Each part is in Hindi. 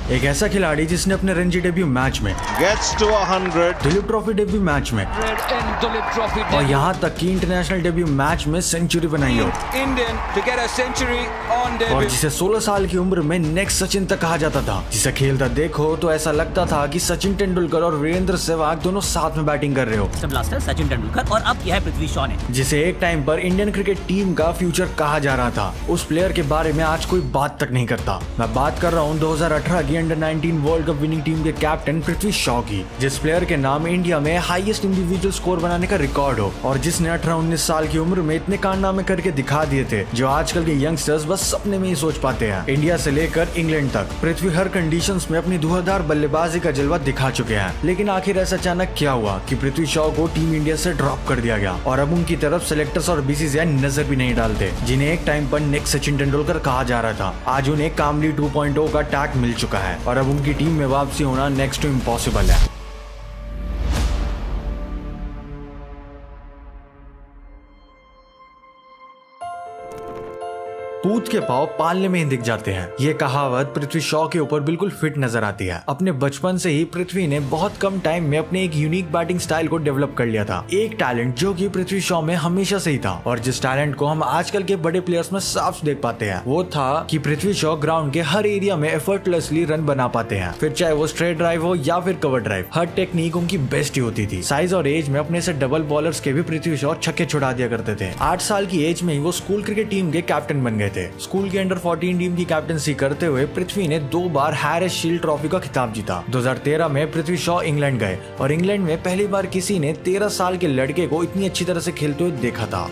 एक ऐसा खिलाड़ी जिसने अपने रणजी डेब्यू मैच में gets to 100, Duleep trophy debut match में और यहाँ तक कि इंटरनेशनल डेब्यू मैच में सेंचुरी बनाई हो, और जिसे 16 साल की उम्र में नेक्स्ट सचिन तक कहा जाता था। जिसे खेलता देखो तो ऐसा लगता था कि सचिन तेंदुलकर और वीरेंद्र सहवाग दोनों साथ में बैटिंग कर रहे हो। ब्लास्टर सचिन तेंदुलकर और अब यह है पृथ्वी शॉ ने, जिसे एक टाइम पर इंडियन क्रिकेट टीम का फ्यूचर कहा जा रहा था। उस प्लेयर के बारे में आज कोई बात तक नहीं करता। मैं बात कर रहा हूँ 2018 की under 19 world cup winning team के कैप्टन पृथ्वी शॉ की, जिस प्लेयर के नाम इंडिया में हाईएस्ट इंडिविजुअल स्कोर बनाने का रिकॉर्ड हो और जिसने 18-19 साल की उम्र में इतने कारनामे करके दिखा दिए थे जो आजकल के यंगस्टर्स बस सपने में ही सोच पाते हैं। इंडिया से लेकर इंग्लैंड तक पृथ्वी हर कंडीशंस में अपनी धुआंधार बल्लेबाजी का जलवा दिखा चुके हैं। लेकिन आखिर ऐसा अचानक क्या हुआ कि पृथ्वी शॉ को टीम इंडिया से ड्रॉप कर दिया गया और अब उनकी तरफ सेलेक्टर्स और बीसीसीआई नजर भी नहीं डालते, जिन्हें एक टाइम पर नेक्स्ट सचिन तेंदुलकर कहा जा रहा था। आज उन्हें कामली 2.0 का टैग मिल चुका है और अब उनकी टीम में वापसी होना नेक्स्ट टू इम्पॉसिबल है। पूत के पांव पालने में ही दिख जाते हैं, ये कहावत पृथ्वी शॉ के ऊपर बिल्कुल फिट नजर आती है। अपने बचपन से ही पृथ्वी ने बहुत कम टाइम में अपने एक यूनिक बैटिंग स्टाइल को डेवलप कर लिया था। एक टैलेंट जो कि पृथ्वी शॉ में हमेशा से ही था और जिस टैलेंट को हम आजकल के बड़े प्लेयर्स में साफ देख पाते हैं वो था कि पृथ्वी शॉ ग्राउंड के हर एरिया में एफर्टलेसली रन बना पाते हैं, फिर चाहे वो स्ट्रेट ड्राइव हो या फिर कवर ड्राइव। हर टेक्निक उनकी बेस्ट ही होती थी। साइज और एज में अपने से डबल बॉलर्स के भी पृथ्वी शॉ छक्के छुड़ा दिया करते थे। 8 साल की एज में ही वो स्कूल क्रिकेट टीम के कैप्टन बन गए थे। स्कूल के अंडर 14 टीम की कैप्टनसी करते हुए पृथ्वी ने 2 बार हैरिस शील्ड ट्रॉफी का खिताब जीता। 2013 में पृथ्वी शॉ इंग्लैंड गए और इंग्लैंड में पहली बार किसी ने 13 साल के लड़के को इतनी अच्छी तरह से खेलते हुए देखा था।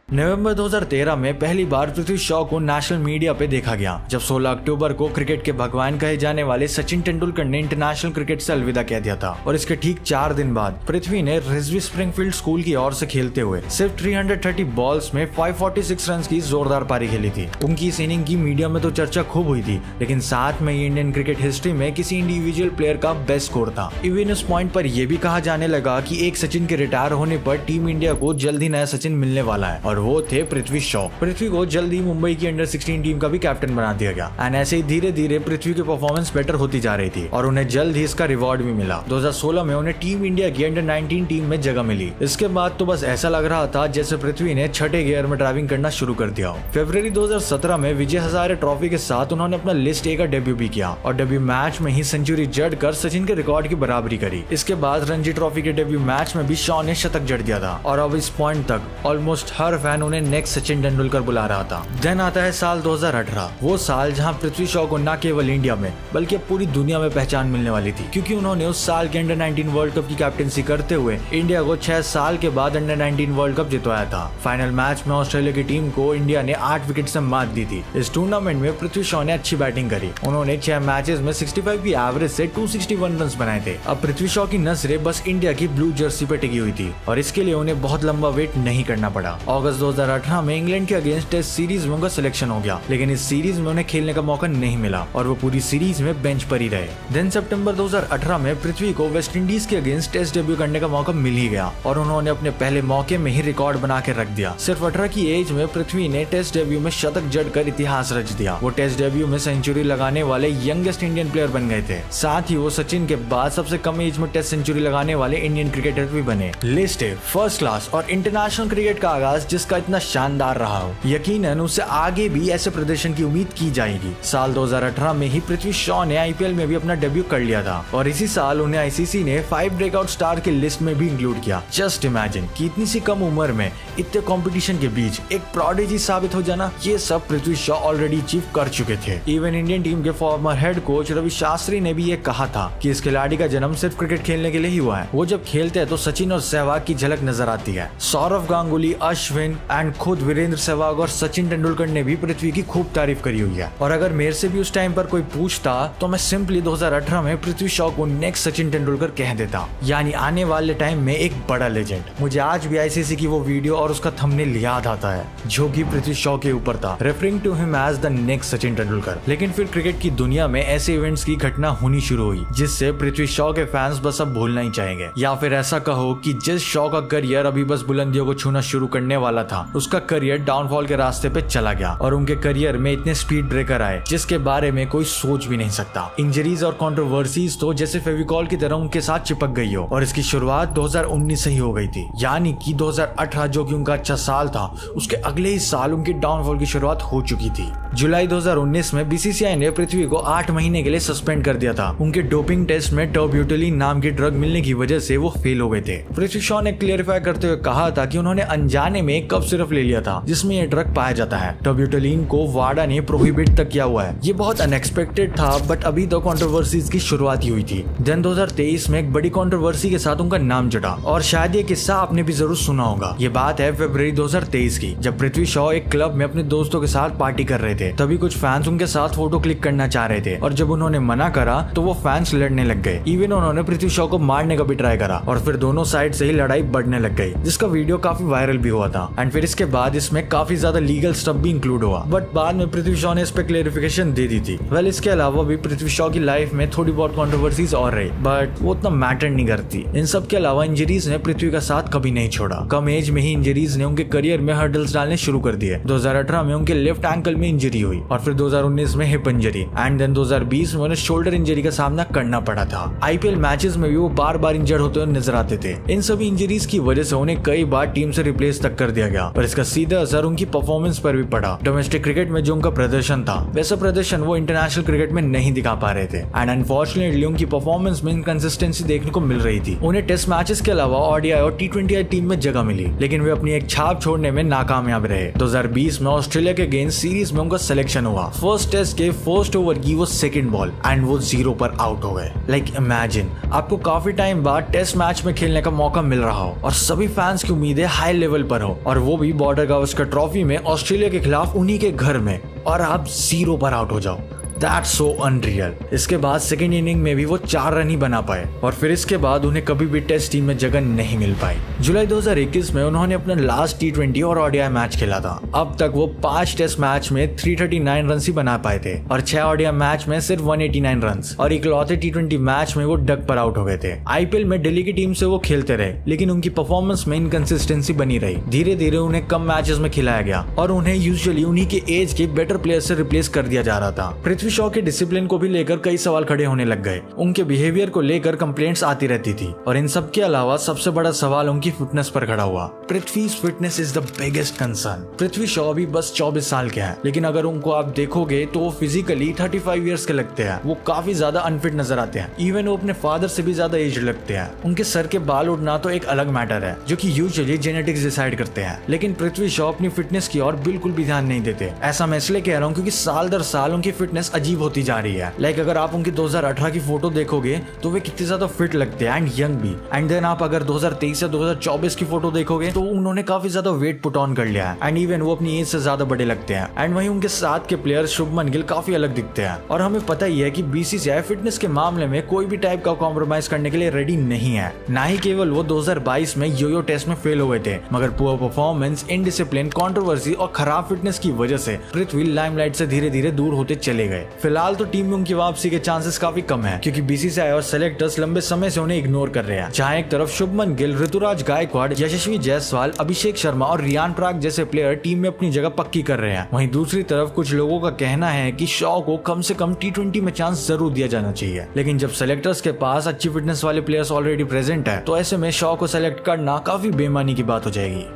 नवंबर 2013 में पहली बार पृथ्वी शॉ को नेशनल मीडिया पे देखा गया जब 16 अक्टूबर को क्रिकेट के भगवान कहे जाने वाले सचिन तेंदुलकर ने इंटरनेशनल क्रिकेट से अलविदा कह दिया था। और इसके ठीक 4 दिन बाद पृथ्वी ने रिजवी स्प्रिंगफील्ड स्कूल की ओर से खेलते हुए सिर्फ 330 बॉल्स में 546 रन की जोरदार पारी खेली थी। उनकी इस इनिंग की मीडिया में तो चर्चा खूब हुई थी, लेकिन साथ में इंडियन क्रिकेट हिस्ट्री में किसी इंडिविजुअल प्लेयर का बेस्ट स्कोर था। इवन इस पॉइंट पर यह भी कहा जाने लगा कि एक सचिन के रिटायर होने पर टीम इंडिया को जल्द ही नया सचिन मिलने वाला है और वो थे पृथ्वी शॉ। पृथ्वी को जल्द ही मुंबई की अंडर 16 टीम का भी कैप्टन बना दिया गया एंड ऐसे ही धीरे धीरे पृथ्वी की परफॉर्मेंस बेटर होती जा रही थी और उन्हें जल्द ही इसका रिवॉर्ड भी मिला। 2016 में उन्हें टीम इंडिया की अंडर 19 टीम में जगह मिली। इसके बाद तो बस ऐसा लग रहा था जैसे पृथ्वी ने छठे गियर में ड्राइविंग करना शुरू कर दिया हो। फरवरी 2017 में विजय हजारे ट्रॉफी के साथ उन्होंने अपना लिस्ट ए का डेब्यू भी किया और डेब्यू मैच में ही सेंचुरी जड़ कर सचिन के रिकॉर्ड की बराबरी करी। इसके बाद रणजी ट्रॉफी के डेब्यू मैच में भी शॉ ने शतक जड़ दिया था और अब इस पॉइंट तक ऑलमोस्ट हर फैन उन्हें नेक्स्ट सचिन तेंदुलकर बुला रहा था। देन आता है साल 2018, वो साल जहां पृथ्वी शॉ को न केवल इंडिया में बल्कि पूरी दुनिया में पहचान मिलने वाली थी, क्योंकि उन्होंने उस साल के अंडर 19 वर्ल्ड कप की कैप्टनसी करते हुए इंडिया को 6 साल के बाद अंडर 19 वर्ल्ड कप जितवाया था। फाइनल मैच में ऑस्ट्रेलिया की टीम को इंडिया ने 8 विकेट से मात दी थी। इस टूर्नामेंट में पृथ्वी शॉ ने अच्छी बैटिंग करी। उन्होंने 6 मैचेस में 65 की एवरेज से 261 रन बनाए थे। अब पृथ्वी शॉ की नजरें बस इंडिया की ब्लू जर्सी पे टिकी हुई थी और इसके लिए उन्हें बहुत लंबा वेट नहीं करना पड़ा। अगस्त 2018 में इंग्लैंड के अगेंस्ट टेस्ट सीरीज में उनका सिलेक्शन हो गया, लेकिन इस सीरीज में उन्हें खेलने का मौका नहीं मिला और वो पूरी सीरीज में बेंच पर ही रहे। देन सितंबर 2018 में पृथ्वी को वेस्ट इंडीज के अगेंस्ट टेस्ट डेब्यू करने का मौका मिल ही गया और उन्होंने अपने पहले मौके में ही रिकॉर्ड बना के रख दिया। सिर्फ 18 की एज में पृथ्वी ने टेस्ट डेब्यू में शतक जड़कर इतिहास रच दिया। वो टेस्ट डेब्यू में सेंचुरी लगाने वाले यंगेस्ट इंडियन प्लेयर बन गए थे। साथ ही वो सचिन के बाद सबसे कम एज में टेस्ट सेंचुरी लगाने वाले इंडियन क्रिकेटर भी बने। लिस्ट है फर्स्ट क्लास और इंटरनेशनल क्रिकेट का आगाज जिसका इतना शानदार रहा हो, यकीनन उससे आगे भी ऐसे प्रदर्शन की उम्मीद की जाएगी। साल 2018 में ही पृथ्वी शॉ ने आईपीएल में भी अपना डेब्यू कर लिया था और इसी साल उन्हें आईसीसी ने 5 ब्रेकआउट स्टार की लिस्ट में भी इंक्लूड किया। जस्ट इमेजिन कि इतनी सी कम उम्र में इतने कंपटीशन के बीच एक प्रोडिजी साबित हो जाना, ये सब पृथ्वी शॉ ऑलरेडी अचीव कर चुके थे। इवन इंडियन टीम के former head coach Ravi Shastri ने भी ये कहा था कि इस खिलाड़ी का जन्म सिर्फ क्रिकेट खेलने के लिए ही हुआ है। वो जब खेलते हैं तो सचिन और सहवाग की झलक नजर आती है। सौरव गांगुली, अश्विन एंड खुद वीरेंद्र सहवाग और सचिन तेंदुलकर ने भी पृथ्वी की खूब तारीफ करी हुई है। और अगर मेरे से भी उस टाइम पर कोई पूछता तो मैं सिंपली 2018 में पृथ्वी शॉ को नेक्स्ट सचिन तेंदुलकर कह देता, यानी आने वाले टाइम में एक बड़ा लेजेंड। मुझे आज भी आईसीसी की वो वीडियो और उसका थंबनेल याद आता है जो कि पृथ्वी शॉ के ऊपर था, referring to him as the next Sachin Tendulkar. लेकिन फिर क्रिकेट की दुनिया में ऐसे इवेंट्स की घटना होनी शुरू हुई जिससे पृथ्वी शॉ के फैंस बस अब भूलना ही चाहेंगे, या फिर ऐसा कहो कि जिस शॉ का करियर अभी बस बुलंदियों को छूना शुरू करने वाला था उसका करियर डाउनफॉल के रास्ते पे चला गया और उनके करियर में इतने स्पीड ब्रेकर आए जिसके बारे में कोई सोच भी नहीं सकता। इंजरीज और कंट्रोवर्सीज तो जैसे फेविकॉल की तरह उनके साथ चिपक गई हो और इसकी शुरुआत 2019 से ही हो गई थी, यानी कि 2018 जो कि उनका अच्छा साल था उसके अगले ही साल उनकी डाउनफॉल की शुरुआत हो चुकी थी। जुलाई 2019 में बीसीसीआई ने पृथ्वी को 8 महीने के लिए सस्पेंड कर दिया था। उनके डोपिंग टेस्ट में टर्ब्यूटलीन नाम की ड्रग मिलने की वजह से वो फेल हो गए थे। पृथ्वी शॉ ने क्लियरिफाई करते हुए कहा था कि उन्होंने अनजाने में कफ सिरप ले लिया था जिसमें ये ड्रग पाया जाता है। टर्ब्यूटलीन को वाडा ने प्रोहिबिट तक किया हुआ है। ये बहुत अनएक्सपेक्टेड था, बट अभी तो कंट्रोवर्सीज की शुरुआत ही हुई थी। देन 2023 में एक बड़ी कंट्रोवर्सी के साथ उनका नाम जुड़ा और शायद ये किस्सा आपने भी जरूर सुना होगा। ये बात है फरवरी 2023 की, जब पृथ्वी शॉ एक क्लब में अपने दोस्तों के साथ पार्टी कर रहे थे। तभी कुछ फैंस उनके साथ फोटो क्लिक करना चाह रहे थे और जब उन्होंने मना करा तो वो फैंस लड़ने लग गए। इवन उन्होंने पृथ्वी शॉ को मारने का भी ट्राई करा और फिर दोनों साइड से ही लड़ाई बढ़ने लग गई, जिसका वीडियो काफी वायरल भी हुआ था। एंड फिर इसके बाद इसमें काफी ज्यादा लीगल स्टफ भी इंक्लूड हुआ, बट बाद में पृथ्वी शॉ ने इस पे क्लेरिफिकेशन दे दी थी। वेल, इसके अलावा भी पृथ्वी शॉ की लाइफ में थोड़ी बहुत कंट्रोवर्सीज और रही, बट वो उतना मैटर नहीं करती। इन सब के अलावा इंजरीज ने पृथ्वी का साथ कभी नहीं छोड़ा। कम एज में ही इंजरीज ने उनके करियर में हर्डल्स डालने शुरू कर दिए। 2018 में उनके लेफ्ट एंकल में इंजरी हुई और फिर 2019 में हिप इंजरी एंड देन 2020 में उन्हें शोल्डर इंजरी का सामना करना पड़ा था। आईपीएल मैचेस में भी वो बार बार इंजर्ड होते हुए नजर आते थे। इन सभी इंजरीज की वजह से उन्हें कई बार टीम से रिप्लेस तक कर दिया गया और इसका सीधा असर उनकी परफॉर्मेंस पर भी पड़ा। डोमेस्टिक क्रिकेट में जो उनका प्रदर्शन था वैसा प्रदर्शन वो इंटरनेशनल क्रिकेट में नहीं दिखा पा रहे थे एंड अनफॉर्चुनेटली उनकी परफॉर्मेंस में इनकंसिस्टेंसी देखने को मिल रही थी। उन्हें टेस्ट मैचेस के अलावा ओडीआई और टी20 टीम में जगह मिली, लेकिन वे अपनी एक छाप छोड़ने में नाकामयाब रहे। 2020 में ऑस्ट्रेलिया के अगेंस्ट सीरीज में उनका सिलेक्शन हुआ। फर्स्ट टेस्ट के फर्स्ट ओवर की वो सेकंड बॉल एंड वो 0 पर आउट हो गए। लाइक इमेजिन आपको काफी टाइम बाद टेस्ट मैच में खेलने का मौका मिल रहा हो और सभी फैंस की उम्मीदें हाई लेवल पर हो और वो भी बॉर्डर गावस्कर ट्रॉफी में ऑस्ट्रेलिया के खिलाफ उन्हीं के घर में, और आप 0 पर आउट हो जाओ। That's so unreal। इसके बाद सेकेंड इनिंग में भी वो 4 रन ही बना पाए और फिर इसके बाद उन्हें कभी भी टेस्ट टीम में जगह नहीं मिल पाई। जुलाई 2021 में उन्होंने अपना लास्ट टी20 और ओडीआई मैच खेला था। अब तक वो 5 टेस्ट मैच में 339 रन ही बना पाए थे और 6 ओडीआई मैच में सिर्फ 189 रन और इकलौते टी20 मैच में वो डक पर आउट हो गए थे। आईपीएल में दिल्ली की टीम से वो खेलते रहे, लेकिन उनकी परफॉर्मेंस में इनकंसिस्टेंसी बनी रही। धीरे धीरे उन्हें कम मैचेस में खिलाया गया और उन्हें यूजुअली उन्हीं के एज के बेटर प्लेयर से रिप्लेस कर दिया जा रहा था। पृथ्वी शॉ के डिसिप्लिन को भी लेकर कई सवाल खड़े होने लग गए। उनके बिहेवियर को लेकर कंप्लेंट्स आती रहती थी और इन सब के अलावा सबसे बड़ा सवाल उनकी फिटनेस पर खड़ा हुआ। पृथ्वी's fitness is the biggest concern. Prithvi Shaw अभी बस 24 साल के हैं, लेकिन अगर उनको आप देखोगे तो वो फिजिकली 35 इयर्स के लगते हैं। वो काफी ज्यादा अनफिट नजर आते हैं। इवन वो अपने फादर से भी ज्यादा एज लगते हैं। उनके सर के बाल उड़ना तो एक अलग मैटर है जो कि यूजुअली जेनेटिक्स डिसाइड करते हैं, लेकिन पृथ्वी शॉ अपनी फिटनेस की ओर बिल्कुल भी ध्यान नहीं देते। ऐसा मैं इसलिए कह रहा हूँ क्योंकि साल दर साल उनकी फिटनेस अजीब होती जा रही है। लाइक अगर आप उनकी 2018 की फोटो देखोगे तो वे कितने ज्यादा फिट लगते हैं एंड यंग भी। एंड देन आप अगर 2023 या 2024 की फोटो देखोगे तो उन्होंने काफी ज्यादा वेट पुट ऑन कर लिया है एंड इवन वो अपनी एज से ज्यादा बड़े लगते हैं। एंड वहीं उनके साथ के प्लेयर शुभमन गिल काफी अलग दिखते हैं और हमें पता ही है कि बीसीसीआई फिटनेस के मामले में कोई भी टाइप का कॉम्प्रोमाइज करने के लिए रेडी नहीं है। ना ही केवल वो 2022 में योयो टेस्ट में फेल हुए थे, मगर पुअर परफॉर्मेंस, इनडिसिप्लिन, कंट्रोवर्सी और खराब फिटनेस की वजह से पृथ्वी लाइमलाइट से धीरे धीरे दूर होते चले गए। फिलहाल तो टीम में उनकी वापसी के चांसेस काफी कम है क्योंकि बीसीसीआई और सेलेक्टर्स लंबे समय से उन्हें इग्नोर कर रहे हैं। जहां एक तरफ शुभमन गिल, ऋतुराज गायकवाड़, यशस्वी जायसवाल, अभिषेक शर्मा और रियान पराग जैसे प्लेयर टीम में अपनी जगह पक्की कर रहे हैं, वहीं दूसरी तरफ कुछ लोगों का कहना है कि शॉ को कम से कम टी20 में चांस जरूर दिया जाना चाहिए। लेकिन जब सेलेक्टर्स के पास अच्छी फिटनेस वाले प्लेयर्स ऑलरेडी प्रेजेंट है तो ऐसे में शॉ को सेलेक्ट करना काफी बेईमानी की बात हो जाएगी।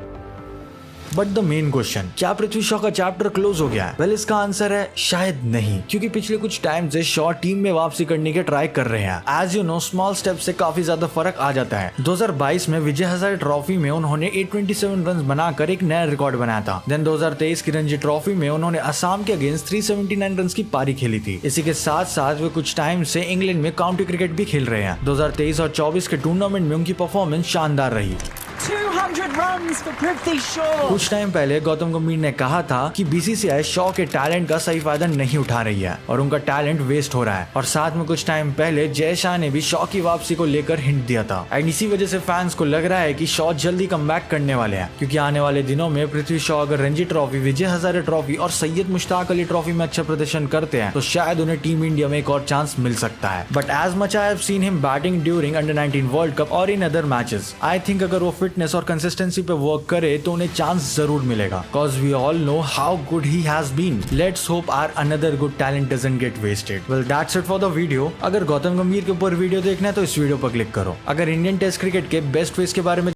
बट द मेन क्वेश्चन, क्या पृथ्वी शॉ का चैप्टर क्लोज हो गया है? वेल, इसका आंसर है शायद नहीं, क्योंकि पिछले कुछ टाइम से शॉ टीम में वापसी करने के ट्राई कर रहे हैं। As you know, small step से काफी ज्यादा फर्क आ जाता है। 2022 में विजय हजारे ट्रॉफी में उन्होंने 827 रन बनाकर एक नया रिकॉर्ड बनाया था। देन 2023 की रणजी ट्रॉफी में उन्होंने असम के अगेंस्ट 379 रन की पारी खेली थी। इसी के साथ साथ वे कुछ टाइम से इंग्लैंड में काउंटी क्रिकेट भी खेल रहे हैं। 2023 और 24 के टूर्नामेंट में उनकी परफॉर्मेंस शानदार रही। 200 runs for Prithvi Shaw। कुछ टाइम पहले गौतम गंभीर ने कहा था कि बीसीसीआई शॉ के टैलेंट का सही फायदा नहीं उठा रही है और उनका टैलेंट वेस्ट हो रहा है। और साथ में कुछ टाइम पहले जय शाह ने भी शॉ की वापसी को लेकर हिंट दिया था एंड इसी वजह से फैंस को लग रहा है कि शॉ जल्दी कमबैक करने वाले हैं, क्योंकि आने वाले दिनों में पृथ्वी शॉ अगर रणजी ट्रॉफी, विजय हजारे ट्रॉफी और सैयद मुश्ताक अली ट्रॉफी में अच्छा प्रदर्शन करते हैं तो शायद उन्हें टीम इंडिया में एक और चांस मिल सकता है। But as much I have seen him batting during under 19 world cup और in other matches, I think अगर वो फिटनेस और कंसिस्टेंसी पे वर्क करे तो उन्हें चांस जरूर मिलेगा, cause we all know how good he has been. Let's hope our another good talent doesn't get wasted. Well, that's it for the video. अगर गौतम गंभीर के ऊपर वीडियो देखना है तो इस वीडियो पर क्लिक करो। अगर इंडियन टेस्ट क्रिकेट के बेस्ट फेस के बारे में